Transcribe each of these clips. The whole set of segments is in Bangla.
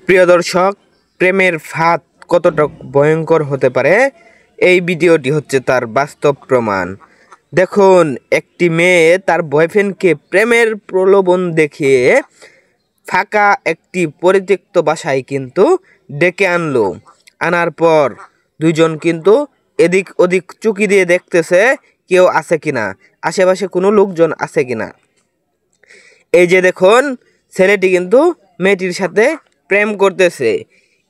প্রিয় দর্শক, প্রেমের ফাঁদ কতটা ভয়ঙ্কর হতে পারে এই ভিডিওটি হচ্ছে তার বাস্তব প্রমাণ। দেখুন, একটি মেয়ে তার বয়ফ্রেন্ডকে প্রেমের প্রলোভন দেখিয়ে ফাঁকা একটি পরিত্যক্ত বাসায় কিন্তু ডেকে আনলো। আনার পর দুইজন কিন্তু এদিক ওদিক চুকি দিয়ে দেখতেছে কেউ আছে কিনা, আশেপাশে কোনো লোকজন আছে কিনা। এই যে দেখুন, ছেলেটি কিন্তু মেয়েটির সাথে প্রেম করতেছে।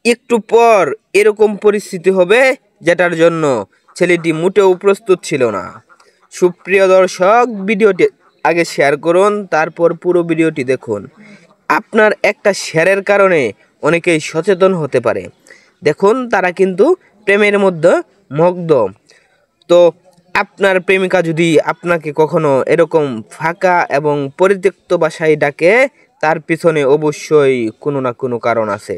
একটু পর এরকম পরিস্থিতি হবে যেটার জন্য ছেলেটি মোটেও প্রস্তুত ছিল না। সুপ্রিয় দর্শক, ভিডিওটি আগে শেয়ার করুন, তারপর পুরো ভিডিওটি দেখুন। আপনার একটা শেয়ারের কারণে অনেকেই সচেতন হতে পারে। দেখুন, তারা কিন্তু প্রেমের মধ্যে মগ্ন। তো আপনার প্রেমিকা যদি আপনাকে কখনো এরকম ফাঁকা এবং পরিত্যক্ত বাসায় ডাকে, তার পিছনে অবশ্যই কোনো না কোনো কারণ আছে।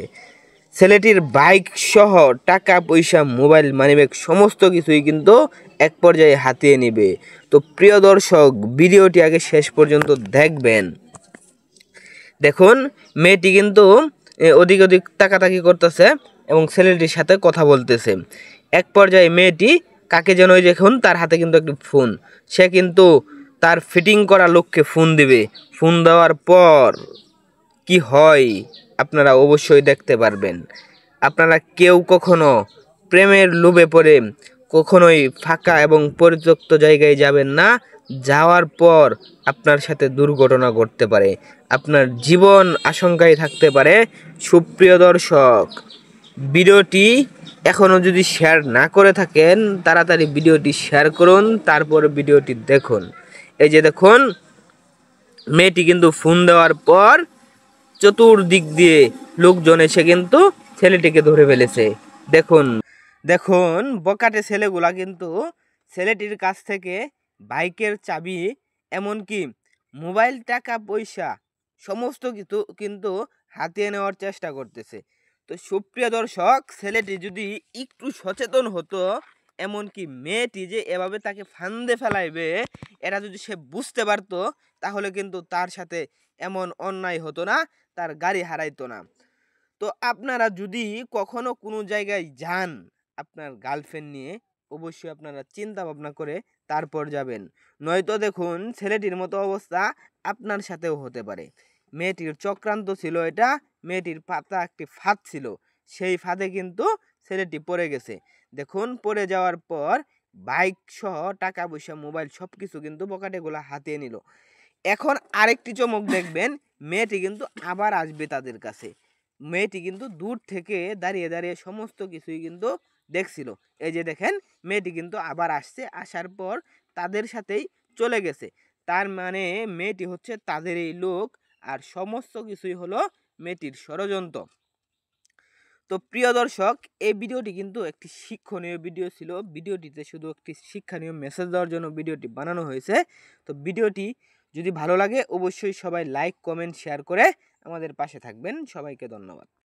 ছেলেটির বাইক সহ টাকা পয়সা, মোবাইল, মানিব্যাগ সমস্ত কিছুই কিন্তু এক পর্যায়ে হাতিয়ে নেবে। তো প্রিয় দর্শক, ভিডিওটি আগে শেষ পর্যন্ত দেখবেন। দেখুন, মেয়েটি কিন্তু ওদিক ওদিক তাকাতাকি করতেছে এবং ছেলেটির সাথে কথা বলতেছে। এক পর্যায়ে মেয়েটি কাকে যেন, ওই দেখুন তার হাতে কিন্তু একটি ফোন, সে কিন্তু তার ফিটিং করা লোককে ফোন দিবে। ফোন দেওয়ার পর কি হয় আপনারা অবশ্যই দেখতে পারবেন। আপনারা কেউ কখনো প্রেমের লোভে পড়ে কখনোই ফাঁকা এবং পরিত্যক্ত জায়গায় যাবেন না। যাওয়ার পর আপনার সাথে দুর্ঘটনা ঘটতে পারে, আপনার জীবন আশঙ্কায় থাকতে পারে। সুপ্রিয় দর্শক, ভিডিওটি এখনও যদি শেয়ার না করে থাকেন, তাড়াতাড়ি ভিডিওটি শেয়ার করুন, তারপর ভিডিওটি দেখুন। এই যে দেখুন, মেয়েটি কিন্তু ফোন দেওয়ার পর চতুর্দিক দিয়ে লোকজন এসে কিন্তু ছেলেটিকে ধরে ফেলেছে। দেখুন দেখুন, বকাটে ছেলেগুলা কিন্তু ছেলেটির কাছ থেকে বাইকের চাবি, এমনকি মোবাইল, টাকা পয়সা সমস্ত কিছু কিন্তু হাতিয়ে নেওয়ার চেষ্টা করতেছে। তো সুপ্রিয় দর্শক, ছেলেটি যদি একটু সচেতন হতো, এমনকি মেয়েটি যে এভাবে তাকে ফান্দে ফেলাইবে এটা যদি সে বুঝতে পারতো, তাহলে কিন্তু তার সাথে এমন অন্যায় হতো না, তার গাড়ি হারাইতো না। তো আপনারা যদি কখনো কোনো জায়গায় যান আপনার গার্লফ্রেন্ড নিয়ে, অবশ্যই আপনারা চিন্তা ভাবনা করে তারপর যাবেন। নয়তো দেখুন, ছেলেটির মতো অবস্থা আপনার সাথেও হতে পারে। মেয়েটির চক্রান্ত ছিল এটা, মেয়েটির পাতা একটি ফাঁদ ছিল, সেই ফাঁদে কিন্তু ছেলেটি পড়ে গেছে। দেখুন, পড়ে যাওয়ার পর বাইক সহ টাকা পয়সা, মোবাইল সব কিছু কিন্তু বকাটেগুলা হাতিয়ে নিল। এখন আরেকটি চমক দেখবেন, মেয়েটি কিন্তু আবার আসবে তাদের কাছে। মেয়েটি কিন্তু দূর থেকে দাঁড়িয়ে দাঁড়িয়ে সমস্ত কিছুই কিন্তু দেখছিল। এই যে দেখেন, মেয়েটি কিন্তু আবার আসছে, আসার পর তাদের সাথেই চলে গেছে। তার মানে মেয়েটি হচ্ছে তাদের এই লোক, আর সমস্ত কিছুই হলো মেয়েটির ষড়যন্ত্র। তো প্রিয় দর্শক, এই ভিডিওটি কিন্তু একটি শিক্ষণীয় ভিডিও ছিল। ভিডিওটিতে শুধু একটি শিক্ষণীয় মেসেজ দেওয়ার জন্য ভিডিওটি বানানো হয়েছে। তো ভিডিওটি যদি ভালো লাগে, অবশ্যই সবাই লাইক, কমেন্ট, শেয়ার করে আমাদের পাশে থাকবেন। সবাইকে ধন্যবাদ।